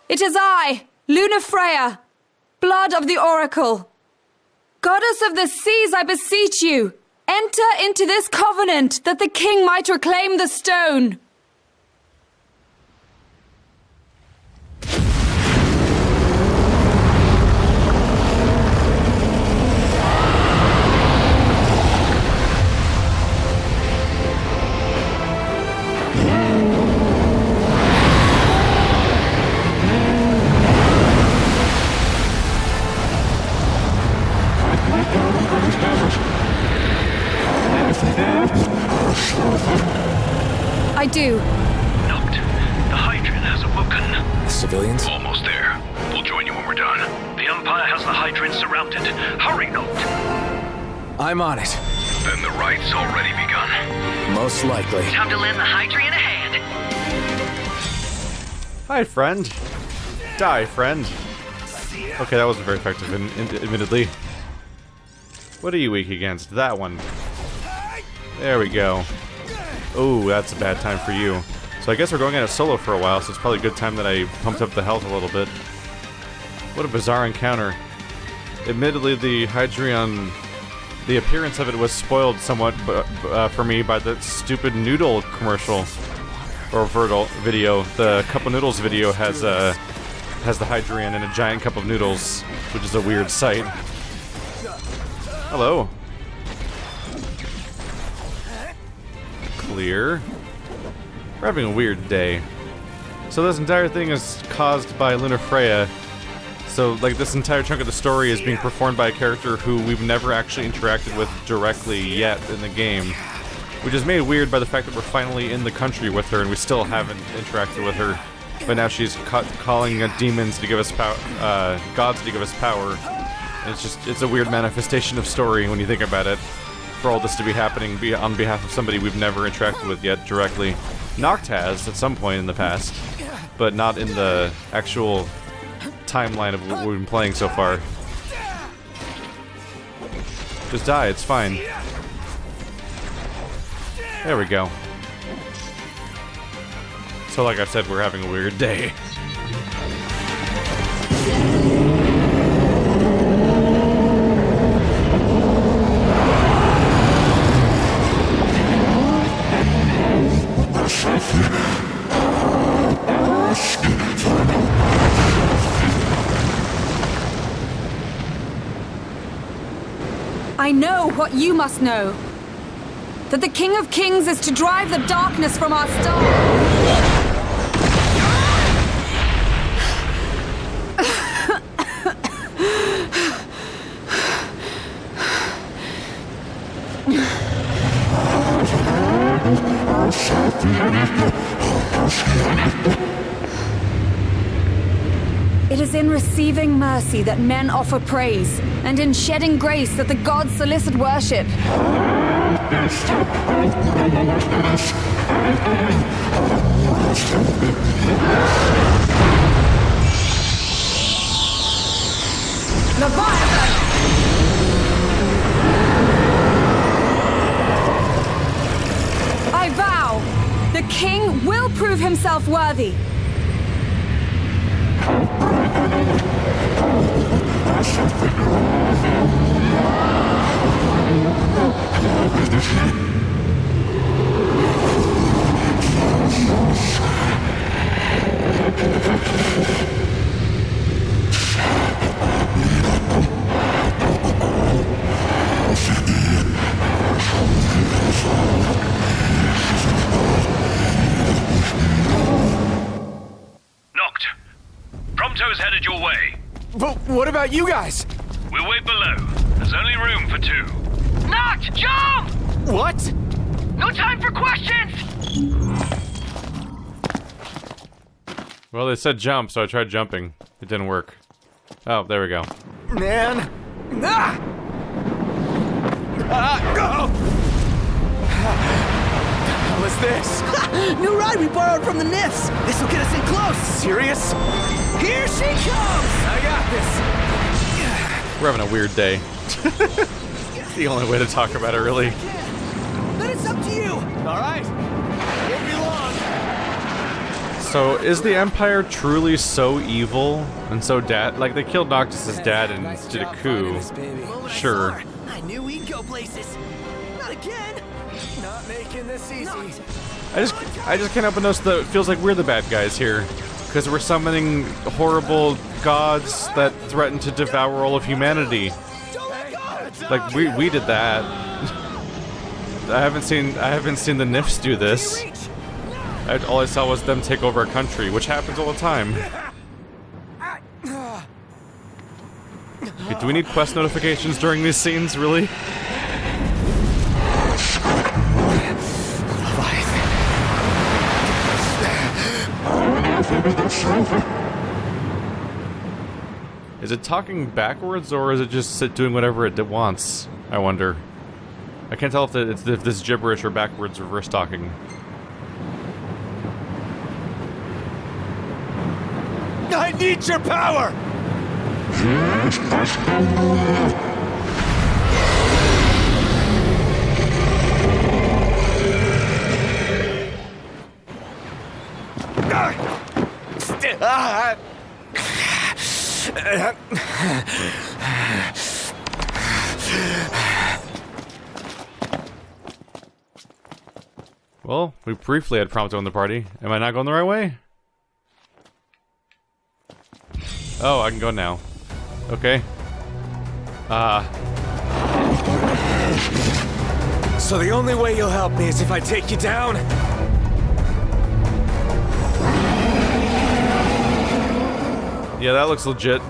It is I, Lunafreya, blood of the Oracle. Goddess of the seas, I beseech you, enter into this covenant that the king might reclaim the stone. I do. Noct, the Hydrian has awoken. The civilians? Almost there. We'll join you when we're done. The Empire has the Hydrian surrounded. Hurry, Noct. I'm on it. Then the right's already begun. Most likely. Time to lend the Hydrian a hand. Hi, friend. Die, friend. Okay, that wasn't very effective, admittedly. What are you weak against? That one. There we go. Oh, that's a bad time for you. So I guess we're going at it solo for a while, so it's probably a good time that I pumped up the health a little bit. What a bizarre encounter. Admittedly, the Hydrian, the appearance of it was spoiled somewhat for me by the stupid noodle commercial or video. The Cup of Noodles video has the Hydrian in a giant cup of noodles, which is a weird sight. Hello. Clear. We're having a weird day. So this entire thing is caused by Lunafreya. So, like, this entire chunk of the story is being performed by a character who we've never actually interacted with directly yet in the game. Which is made weird by the fact that we're finally in the country with her and we still haven't interacted with her. But now she's calling demons to give us power, gods to give us power. And it's a weird manifestation of story when you think about it. For all this to be happening on behalf of somebody we've never interacted with yet directly. Noct has at some point in the past, but not in the actual timeline of what we've been playing so far. Just die, it's fine. There we go. So like I said, we're having a weird day. I know what you must know. That the King of Kings is to drive the darkness from our star. It is in receiving mercy that men offer praise, and in shedding grace that the gods solicit worship. Leviathan! I vow, the king will prove himself worthy. Noct, Prompto's headed your way. But what about you guys? We'll wait below. There's only room for two. Noct, jump! What? No time for questions! Well, they said jump, so I tried jumping. It didn't work. Oh, there we go. Man. Ah! Oh! What's this? New ride we borrowed from the Nifs. This will get us in close. Serious? Here she comes. I got this. We're having a weird day. The only way to talk about it, really. But it's up to you. All right. Won't be long. So, is the Empire truly so evil and so like they killed Noctis' dad and did a coup? Sure. I knew we'd go places. Not again. Not making this easy. I just can't help but notice that it feels like we're the bad guys here. Because we're summoning horrible gods that threaten to devour all of humanity. Like we did that. I haven't seen the Nifs do this. All I saw was them take over a country, which happens all the time. Okay, do we need quest notifications during these scenes, really? Is it talking backwards, or is it just doing whatever it wants? I wonder. I can't tell if this is gibberish or backwards reverse talking. I need your power! Well, we briefly had Prompto in the party. Am I not going the right way? Oh, I can go now. Okay. So the only way you'll help me is if I take you down? Yeah, that looks legit.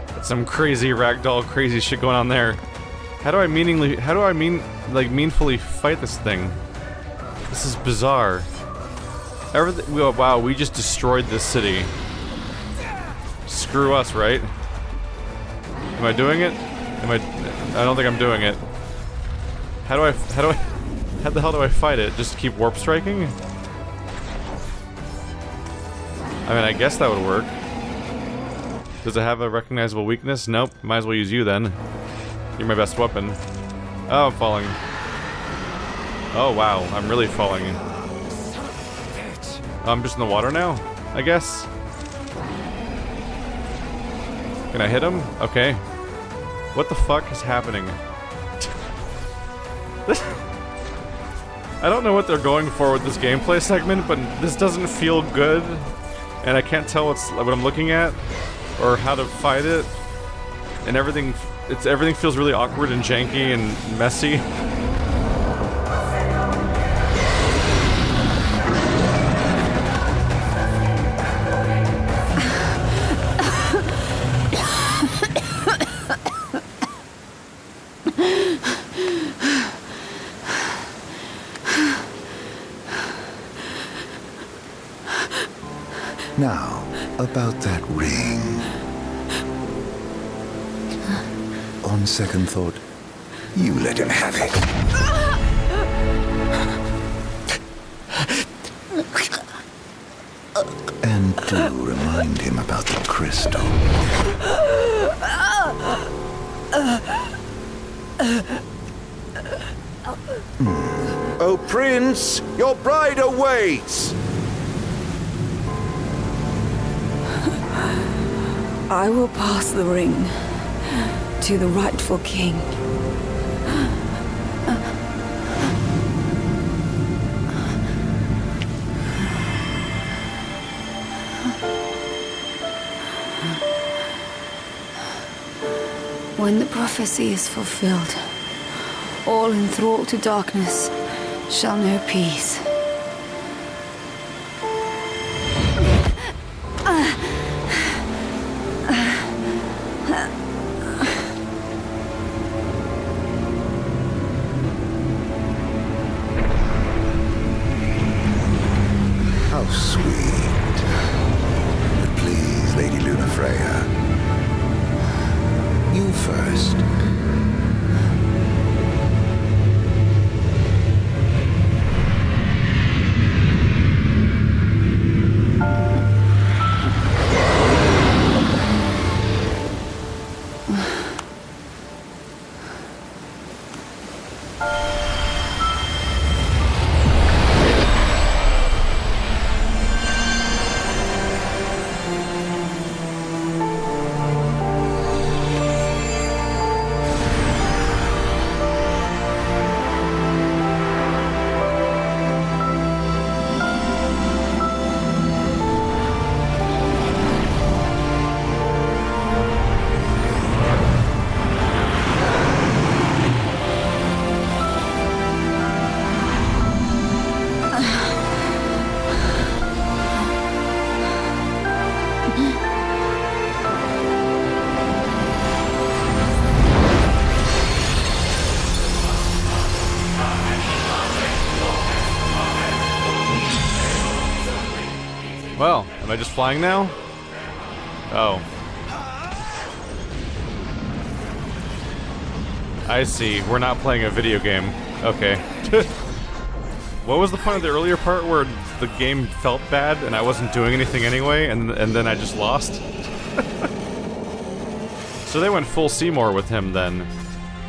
That's some crazy ragdoll crazy shit going on there. How do I meaningfully fight this thing? This is bizarre. Everything. Wow, we just destroyed this city. Screw us, right? Am I doing it? I don't think I'm doing it. How the hell do I fight it? Just keep warp striking? I mean, I guess that would work. Does it have a recognizable weakness? Nope. Might as well use you then. You're my best weapon. Oh, I'm falling. Oh, wow. I'm really falling. Oh, I'm just in the water now, I guess. Can I hit him? Okay. What the fuck is happening? I don't know what they're going for with this gameplay segment, but this doesn't feel good. And I can't tell what I'm looking at or how to fight it. And everything feels really awkward and janky and messy. Now, about that ring. On second thought, you let him have it. And do remind him about the crystal. Oh, Prince, your bride awaits! I will pass the ring to the rightful king. When the prophecy is fulfilled, all enthralled to darkness shall know peace. How sweet. But please, Lady Lunafreya. You first. I just flying now? Oh. I see. We're not playing a video game. Okay. What was the point of the earlier part where the game felt bad and I wasn't doing anything anyway, and then I just lost? So they went full Seymour with him then.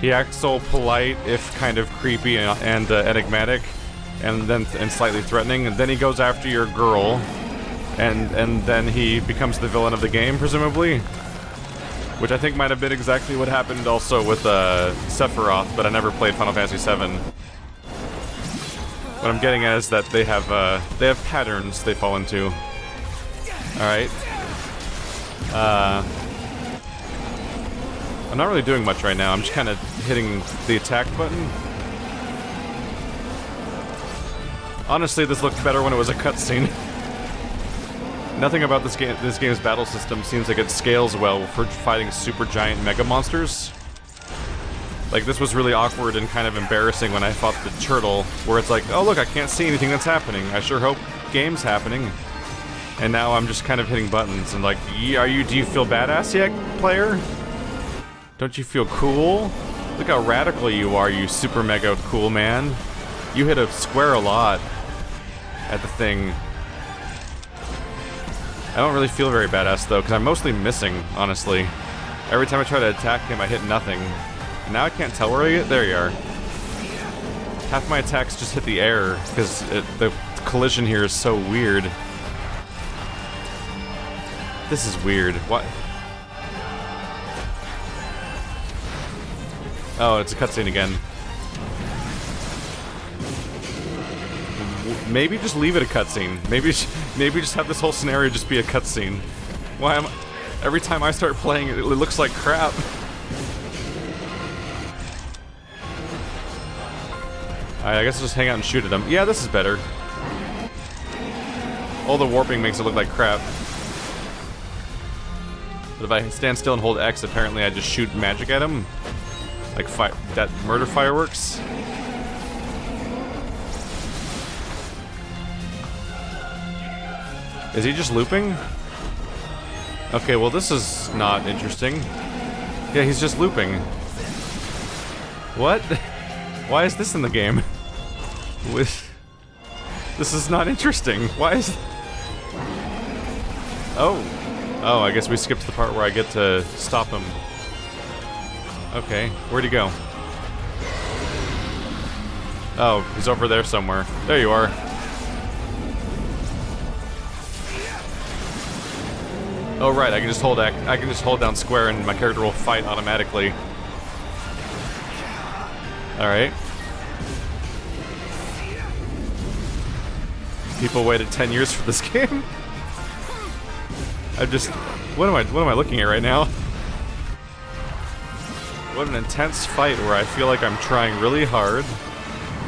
He acts so polite, if kind of creepy and enigmatic, and slightly threatening, and then he goes after your girl, and then he becomes the villain of the game, presumably? Which I think might have been exactly what happened also with Sephiroth, but I never played Final Fantasy VII. What I'm getting at is that they have patterns they fall into. Alright. I'm not really doing much right now, I'm just kind of hitting the attack button. Honestly, this looked better when it was a cutscene. Nothing about this game's battle system seems like it scales well for fighting super giant mega monsters. Like, this was really awkward and kind of embarrassing when I fought the turtle, where it's like, oh look, I can't see anything that's happening. I sure hope game's happening. And now I'm just kind of hitting buttons and like, do you feel badass yet, player? Don't you feel cool? Look how radical you are, you super mega cool man. You hit a square a lot at the thing. I don't really feel very badass though, because I'm mostly missing, honestly. Every time I try to attack him, I hit nothing. And now I can't tell where I get. There you are. Half my attacks just hit the air, because the collision here is so weird. This is weird. What? Oh, it's a cutscene again. Maybe just leave it a cutscene. Maybe just have this whole scenario just be a cutscene. Why am every time I start playing it looks like crap. Alright, I guess I'll just hang out and shoot at them. Yeah, this is better. All the warping makes it look like crap. But if I stand still and hold X, apparently I just shoot magic at him. Like that murder fireworks. Is he just looping? Okay, well this is not interesting. Yeah, he's just looping. What? Why is this in the game? This is not interesting. Why is... Oh, I guess we skipped the part where I get to stop him. Okay, where'd he go? Oh, he's over there somewhere. There you are. Oh right, I can just hold down square and my character will fight automatically. Alright. People waited 10 years for this game? What am I looking at right now? What an intense fight where I feel like I'm trying really hard,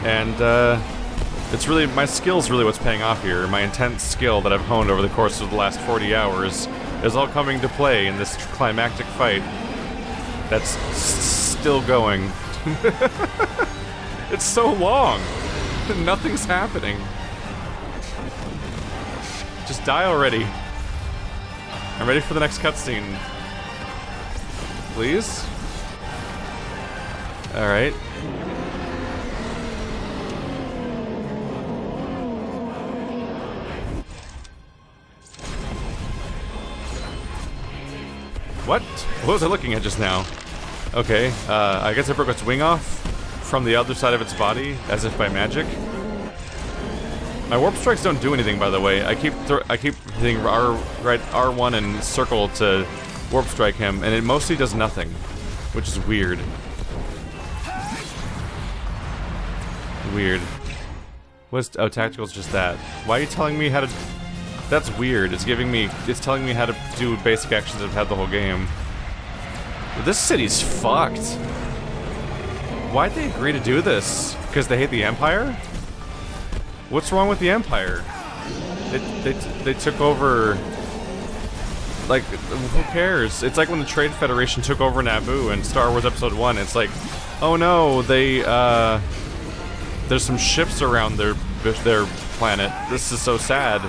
and it's really, my skill's really what's paying off here. My intense skill that I've honed over the course of the last 40 hours is all coming to play in this climactic fight that's still going. It's so long! Nothing's happening. Just die already. I'm ready for the next cutscene. Please? Alright. What? What was I looking at just now? Okay, I guess I broke its wing off from the other side of its body, as if by magic. My warp strikes don't do anything, by the way. I keep hitting R1 and circle to warp strike him, and it mostly does nothing, which is weird. Weird. Oh, tactical's just that. Why are you telling me how to... That's weird. It's telling me how to do basic actions I've had the whole game. This city's fucked. Why'd they agree to do this? Because they hate the Empire? What's wrong with the Empire? They took over... Like, who cares? It's like when the Trade Federation took over Naboo in Star Wars Episode 1. It's like, oh no, there's some ships around their planet. This is so sad.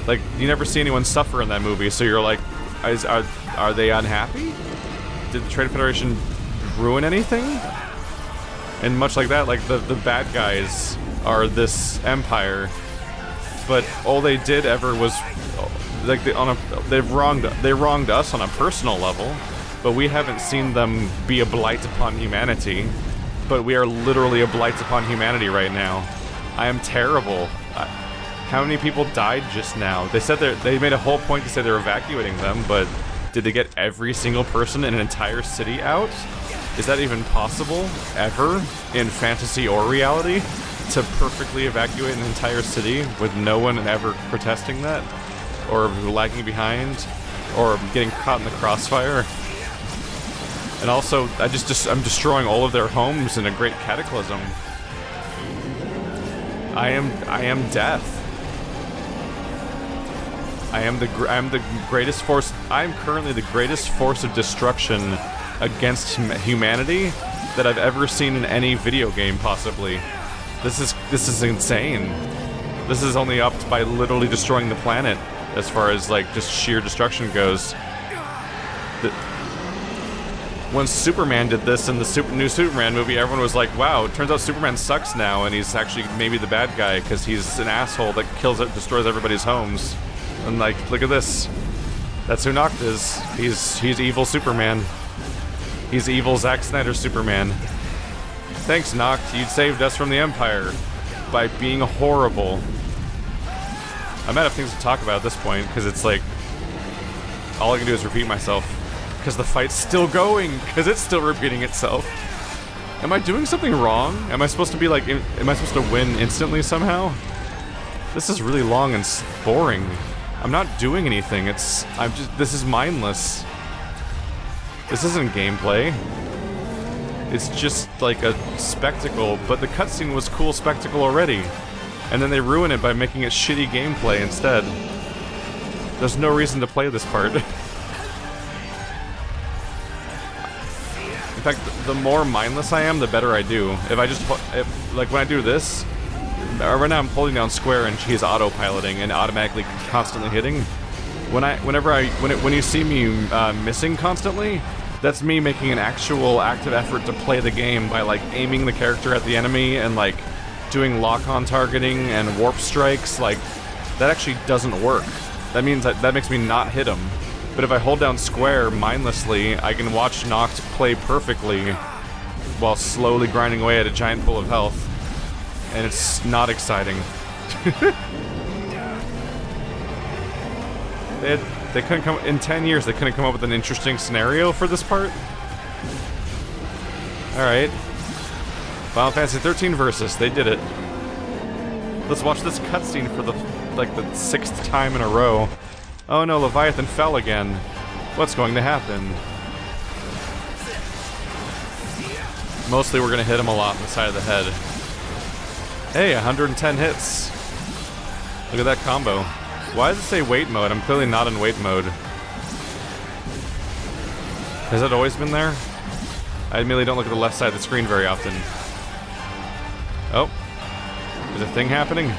Like, you never see anyone suffer in that movie, so you're like, are they unhappy? Did the Trade Federation ruin anything? And much like that, like, the bad guys are this empire, but all they did ever was, like, they wronged us on a personal level, but we haven't seen them be a blight upon humanity. But we are literally a blight upon humanity right now. I am terrible. How many people died just now? They said they made a whole point to say they're evacuating them, but did they get every single person in an entire city out? Is that even possible, ever, in fantasy or reality? To perfectly evacuate an entire city with no one ever protesting that? Or lagging behind? Or getting caught in the crossfire? And also, I'm destroying all of their homes in a great cataclysm. I am death. I am the greatest force. I am currently the greatest force of destruction against humanity that I've ever seen in any video game, possibly. This is insane. This is only upped by literally destroying the planet, as far as like just sheer destruction goes. When Superman did this in the new Superman movie, everyone was like, wow, it turns out Superman sucks now, and he's actually maybe the bad guy, because he's an asshole that destroys everybody's homes. And like, look at this. That's who Noctis is. He's evil Superman. He's evil Zack Snyder Superman. Thanks, Noct. You saved us from the Empire by being horrible. I'm out of things to talk about at this point, because it's like, all I can do is repeat myself. Because the fight's still going, because it's still repeating itself. Am I doing something wrong? Am I supposed to be like, am I supposed to win instantly somehow? This is really long and boring. I'm not doing anything. This is mindless. This isn't gameplay. It's just like a spectacle, but the cutscene was cool spectacle already. And then they ruin it by making it shitty gameplay instead. There's no reason to play this part. In fact, the more mindless I am, the better I do. Like when I do this, right now I'm holding down square and she's autopiloting and automatically constantly hitting. When you see me missing constantly, that's me making an actual active effort to play the game by like aiming the character at the enemy and like doing lock-on targeting and warp strikes. Like that actually doesn't work. That means that makes me not hit him. But if I hold down square mindlessly, I can watch Noct play perfectly while slowly grinding away at a giant pool of health. And it's not exciting. They couldn't come in 10 years. They couldn't come up with an interesting scenario for this part. All right, Final Fantasy 13 Versus. They did it. Let's watch this cutscene for the 6th time in a row. Oh no, Leviathan fell again. What's going to happen? Mostly we're gonna hit him a lot on the side of the head. Hey, 110 hits. Look at that combo. Why does it say wait mode? I'm clearly not in wait mode. Has it always been there? I admittedly don't look at the left side of the screen very often. Oh. Is a thing happening?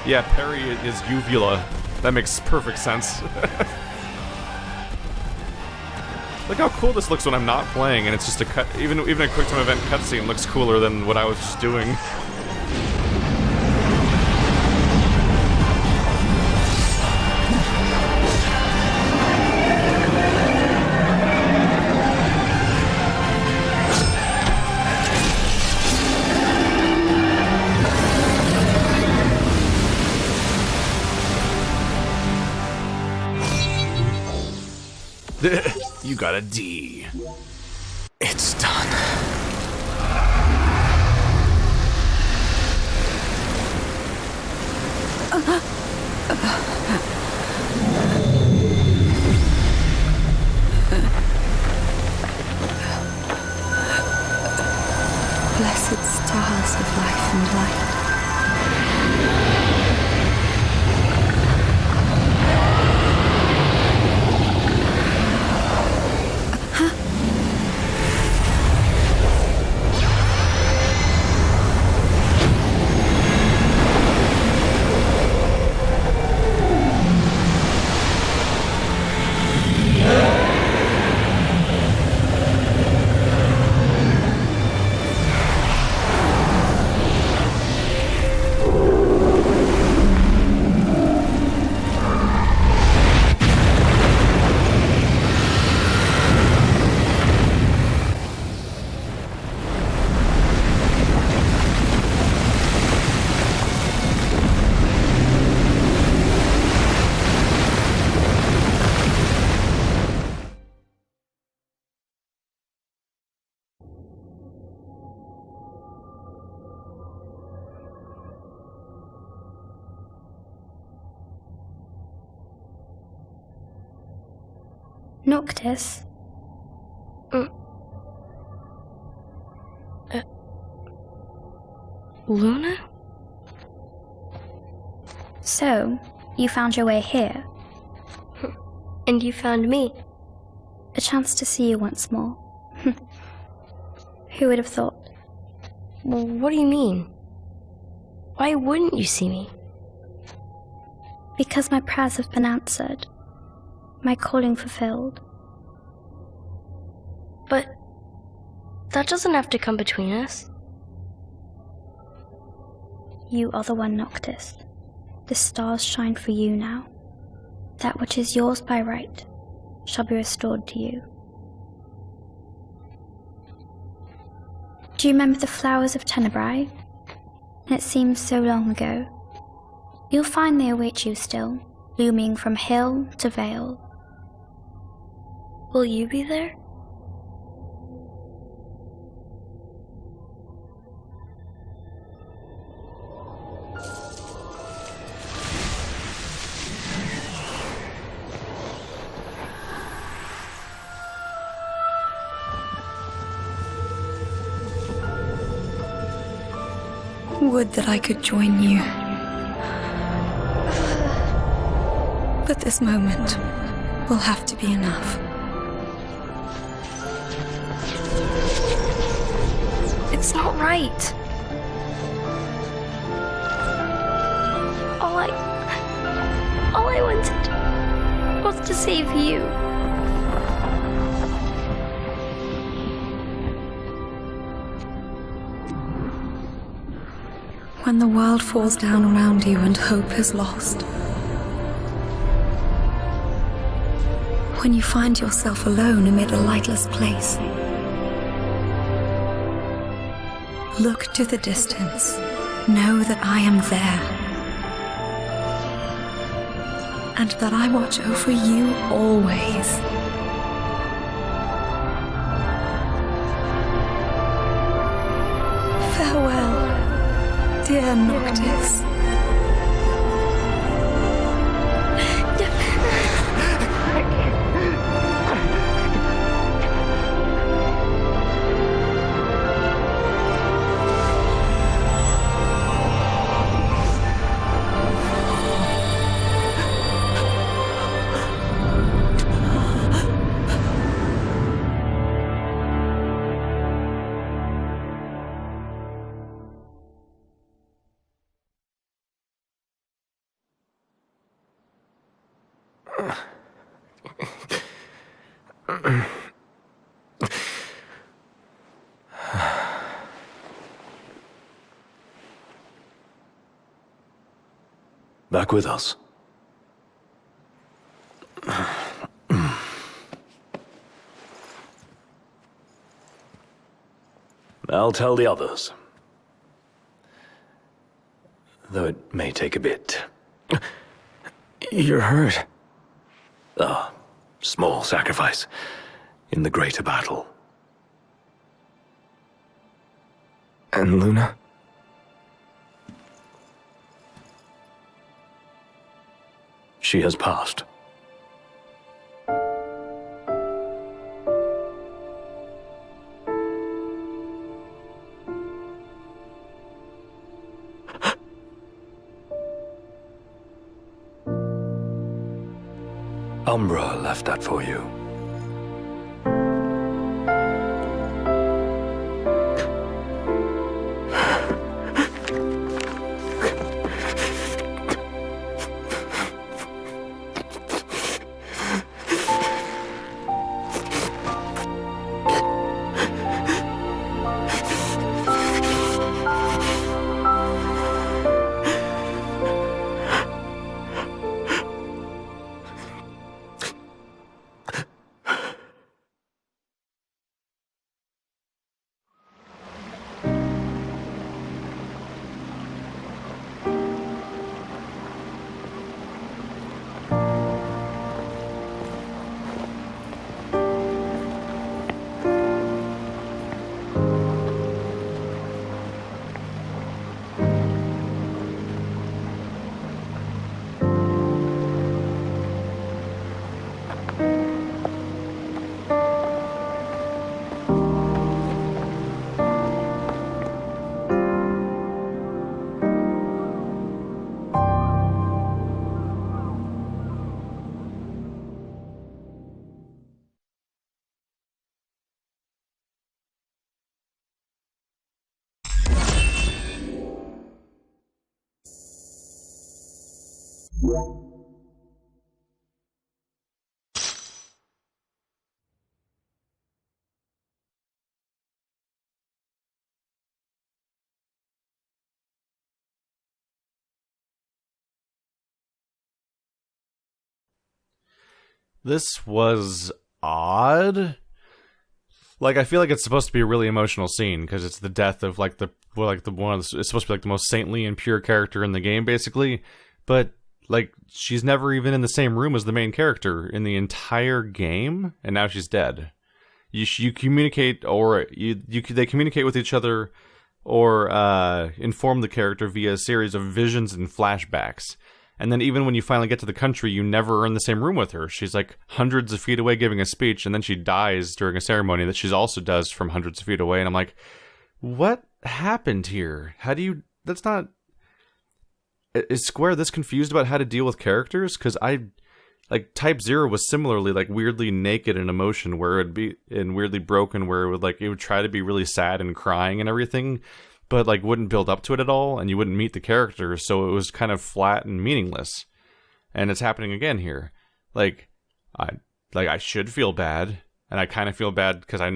Yeah, parry is uvula. That makes perfect sense. Look how cool this looks when I'm not playing, and it's just a cut. Even a QuickTime Event cutscene looks cooler than what I was just doing. You got a D. It's done. Blessed stars of life and light. Noctis? Luna? So, you found your way here. And you found me. A chance to see you once more. Who would have thought? Well, what do you mean? Why wouldn't you see me? Because my prayers have been answered. My calling fulfilled. But that doesn't have to come between us. You are the one, Noctis. The stars shine for you now. That which is yours by right shall be restored to you. Do you remember the flowers of Tenebrae? It seems so long ago. You'll find they await you still, looming from hill to vale. Will you be there? Would that I could join you. But this moment will have to be enough. It's not right. All I wanted was to save you. When the world falls down around you and hope is lost. When you find yourself alone amid a lightless place. Look to the distance. Know that I am there. And that I watch over you always. Farewell, dear Noctis. Back with us. I'll tell the others. Though it may take a bit. You're hurt. A small sacrifice in the greater battle. And Luna? She has passed. Umbra left that for you. This was odd. Like, I feel like it's supposed to be a really emotional scene because it's the death of it's supposed to be like the most saintly and pure character in the game, basically. But like, she's never even in the same room as the main character in the entire game, and now she's dead. You communicate, or they communicate with each other, or inform the character via a series of visions and flashbacks. And then even when you finally get to the country, you never are in the same room with her. She's like hundreds of feet away giving a speech, and then she dies during a ceremony that she also does from hundreds of feet away. And I'm like, what happened here? How do you... That's not... Is Square this confused about how to deal with characters? Because like, Type 0 was similarly, like, weirdly naked in emotion, where it'd be... and weirdly broken, where it would try to be really sad and crying and everything, but like wouldn't build up to it at all, and you wouldn't meet the characters, so it was kind of flat and meaningless. And it's happening again here. I should feel bad, and I kind of feel bad because I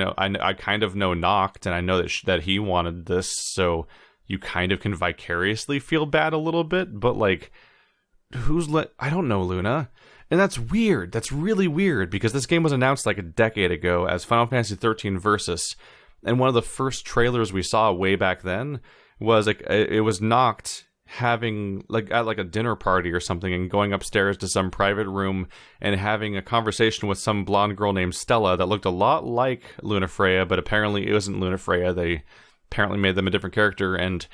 kind of know Noct, and I know that he wanted this, so you kind of can vicariously feel bad a little bit. But like, I don't know, Luna. And that's weird. That's really weird, because this game was announced like a decade ago as Final Fantasy 13 Versus. And one of the first trailers we saw way back then was like, it was Noct having at a dinner party or something, and going upstairs to some private room and having a conversation with some blonde girl named Stella that looked a lot like Lunafreya, but apparently it wasn't Lunafreya. They apparently made them a different character, and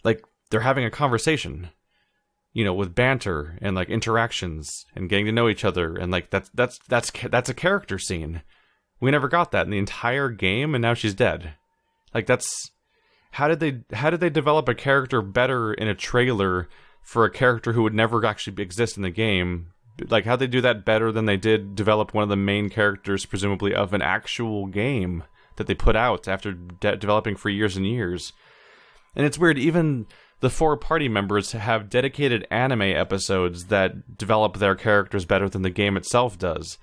like, they're having a conversation, with banter and like interactions and getting to know each other, and like that's a character scene. We never got that in the entire game, and now she's dead. Like, that's... How did they develop a character better in a trailer for a character who would never actually exist in the game? Like, how'd they do that better than they did develop one of the main characters, presumably, of an actual game that they put out after developing for years and years? And it's weird, even the 4 party members have dedicated anime episodes that develop their characters better than the game itself does.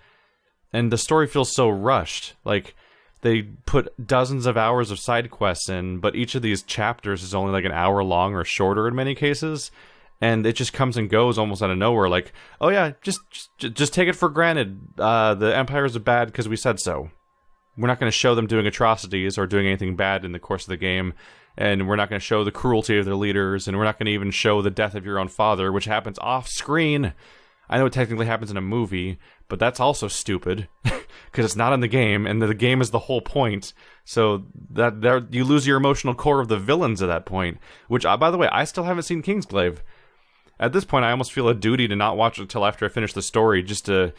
And the story feels so rushed. Like, they put dozens of hours of side quests in, but each of these chapters is only like an hour long or shorter in many cases. And it just comes and goes almost out of nowhere. Like, oh yeah, just take it for granted. The Empires are bad because we said so. We're not going to show them doing atrocities or doing anything bad in the course of the game. And we're not going to show the cruelty of their leaders. And we're not going to even show the death of your own father, which happens off screen. I know it technically happens in a movie, but that's also stupid because it's not in the game, and the game is the whole point. So that you lose your emotional core of the villains at that point. Which, by the way, I still haven't seen Kingsglaive. At this point, I almost feel a duty to not watch it until after I finish the story, just to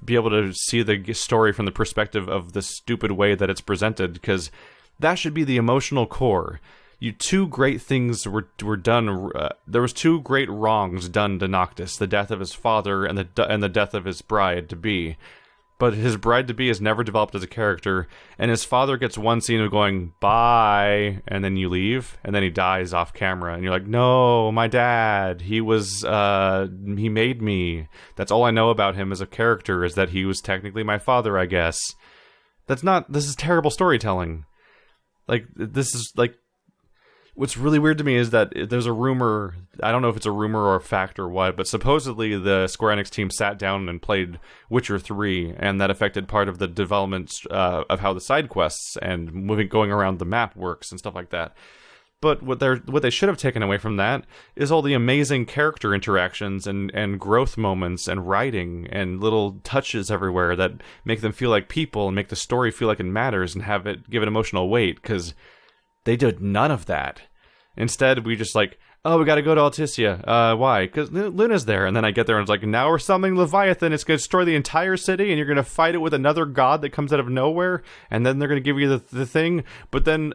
be able to see the story from the perspective of the stupid way that it's presented, because that should be the emotional core. Two great things were done. There was 2 great wrongs done to Noctis: the death of his father and the death of his bride-to-be. But his bride-to-be is never developed as a character, and his father gets one scene of going, bye, and then you leave, and then he dies off camera, and you're like, no, my dad, he made me. That's all I know about him as a character, is that he was technically my father, I guess. This is terrible storytelling. Like, this is, like, what's really weird to me is that there's a rumor, I don't know if it's a rumor or a fact or what, but supposedly the Square Enix team sat down and played Witcher 3, and that affected part of the development of how the side quests and going around the map works and stuff like that. But what they should have taken away from that is all the amazing character interactions and growth moments and writing and little touches everywhere that make them feel like people and make the story feel like it matters and give it emotional weight, because they did none of that. Instead, we just like, oh, we gotta go to Alticia. Why? Because Luna's there. And then I get there and it's like, now we're summoning Leviathan. It's gonna destroy the entire city, and you're gonna fight it with another god that comes out of nowhere. And then they're gonna give you the thing. But then,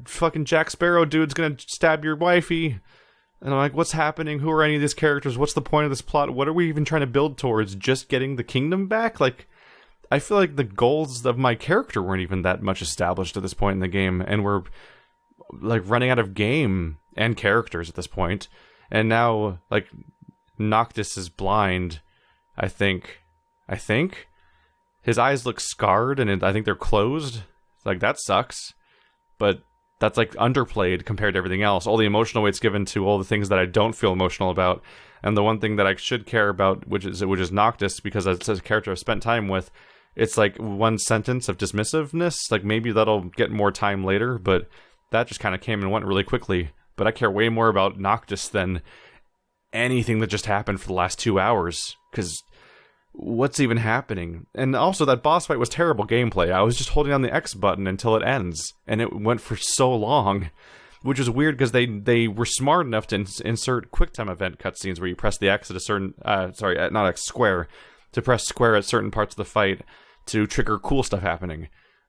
fucking Jack Sparrow dude's gonna stab your wifey. And I'm like, what's happening? Who are any of these characters? What's the point of this plot? What are we even trying to build towards? Just getting the kingdom back? Like, I feel like the goals of my character weren't even that much established at this point in the game, and we're like running out of game and characters at this point. And now, like, Noctis is blind, I think. His eyes look scarred, and I think they're closed. Like, that sucks. But that's, like, underplayed compared to everything else. All the emotional weight's given to all the things that I don't feel emotional about. And the one thing that I should care about, which is Noctis, because it's a character I've spent time with, it's, like, one sentence of dismissiveness. Like, maybe that'll get more time later, but that just kind of came and went really quickly. But I care way more about Noctis than anything that just happened for the last 2 hours. Because what's even happening? And also, that boss fight was terrible gameplay. I was just holding on the X button until it ends, and it went for so long, which is weird because they were smart enough to insert QuickTime event cutscenes where you press the X at a certain, not X, square, to press square at certain parts of the fight to trigger cool stuff happening.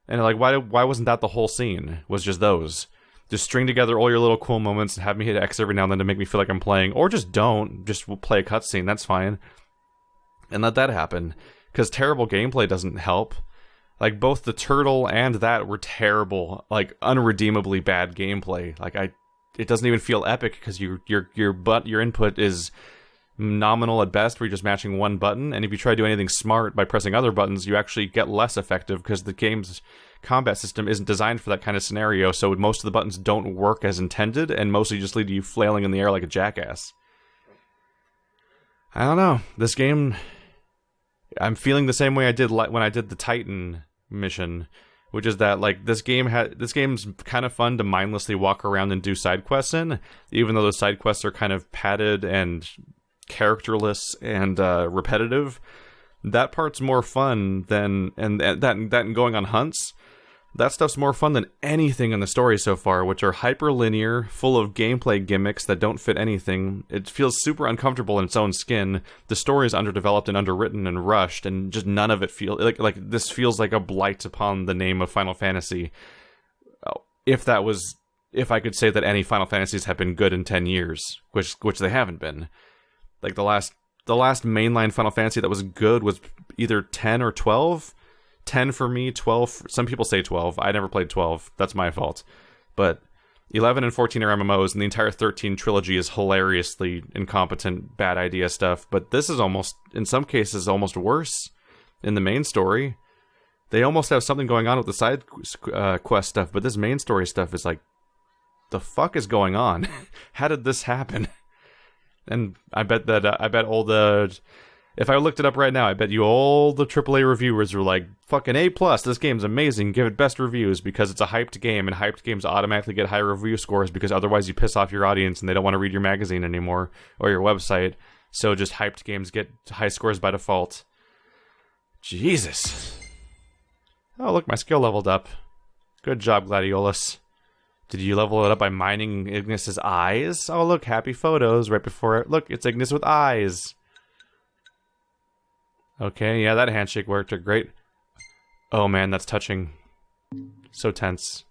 And like, why wasn't that the whole scene? Was just those. Just string together all your little cool moments and have me hit X every now and then to make me feel like I'm playing, or just don't. Just play a cutscene, that's fine. And let that happen, because terrible gameplay doesn't help. Like, both the turtle and that were terrible, like, unredeemably bad gameplay. Like, it doesn't even feel epic, because your input is nominal at best, where you're just matching one button, and if you try to do anything smart by pressing other buttons, you actually get less effective, because the game's combat system isn't designed for that kind of scenario, so most of the buttons don't work as intended, and mostly just lead to you flailing in the air like a jackass. I don't know. This game, I'm feeling the same way I did when I did the Titan mission, which is that, like, this game's kind of fun to mindlessly walk around and do side quests in, even though those side quests are kind of padded and characterless and repetitive. That part's more fun than and going on hunts. That stuff's more fun than anything in the story so far, which are hyper-linear, full of gameplay gimmicks that don't fit anything. It feels super uncomfortable in its own skin. The story is underdeveloped and underwritten and rushed, and just none of it feels like this feels like a blight upon the name of Final Fantasy. If I could say that any Final Fantasies have been good in 10 years, which they haven't been. Like, the last mainline Final Fantasy that was good was either 10 or 12. 10 for me, 12. Some people say 12. I never played 12. That's my fault. But 11 and 14 are MMOs, and the entire 13 trilogy is hilariously incompetent, bad idea stuff. But this is almost, in some cases, almost worse in the main story. They almost have something going on with the side quest stuff, but this main story stuff is like, the fuck is going on? How did this happen? And I bet all the... If I looked it up right now, I bet you all the AAA reviewers were like, fucking A+, this game's amazing, give it best reviews, because it's a hyped game, and hyped games automatically get high review scores, because otherwise you piss off your audience and they don't want to read your magazine anymore, or your website, so just hyped games get high scores by default. Jesus. Oh, look, my skill leveled up. Good job, Gladiolus. Did you level it up by mining Ignis's eyes? Oh, look, happy photos right before it. Look, it's Ignis with eyes. Okay, yeah, that handshake worked great. Oh man, that's touching. So tense.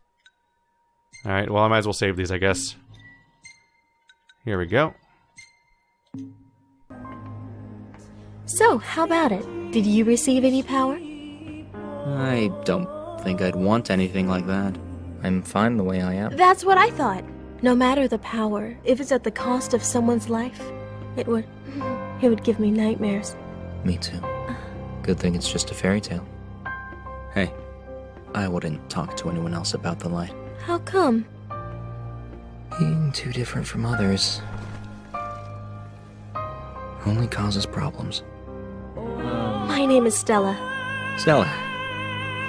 Alright, well, I might as well save these, I guess. Here we go. So, how about it? Did you receive any power? I don't think I'd want anything like that. I'm fine the way I am. That's what I thought. No matter the power, if it's at the cost of someone's life, it would give me nightmares. Me too. Good thing it's just a fairy tale. Hey, I wouldn't talk to anyone else about the light. How come? Being too different from others only causes problems. My name is Stella. Stella.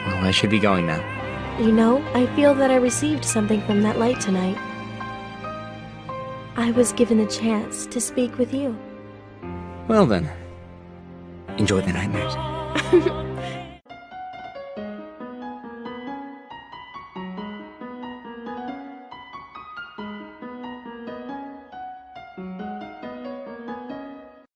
Well, I should be going now. You know, I feel that I received something from that light tonight. I was given the chance to speak with you. Well then, enjoy the nightmares.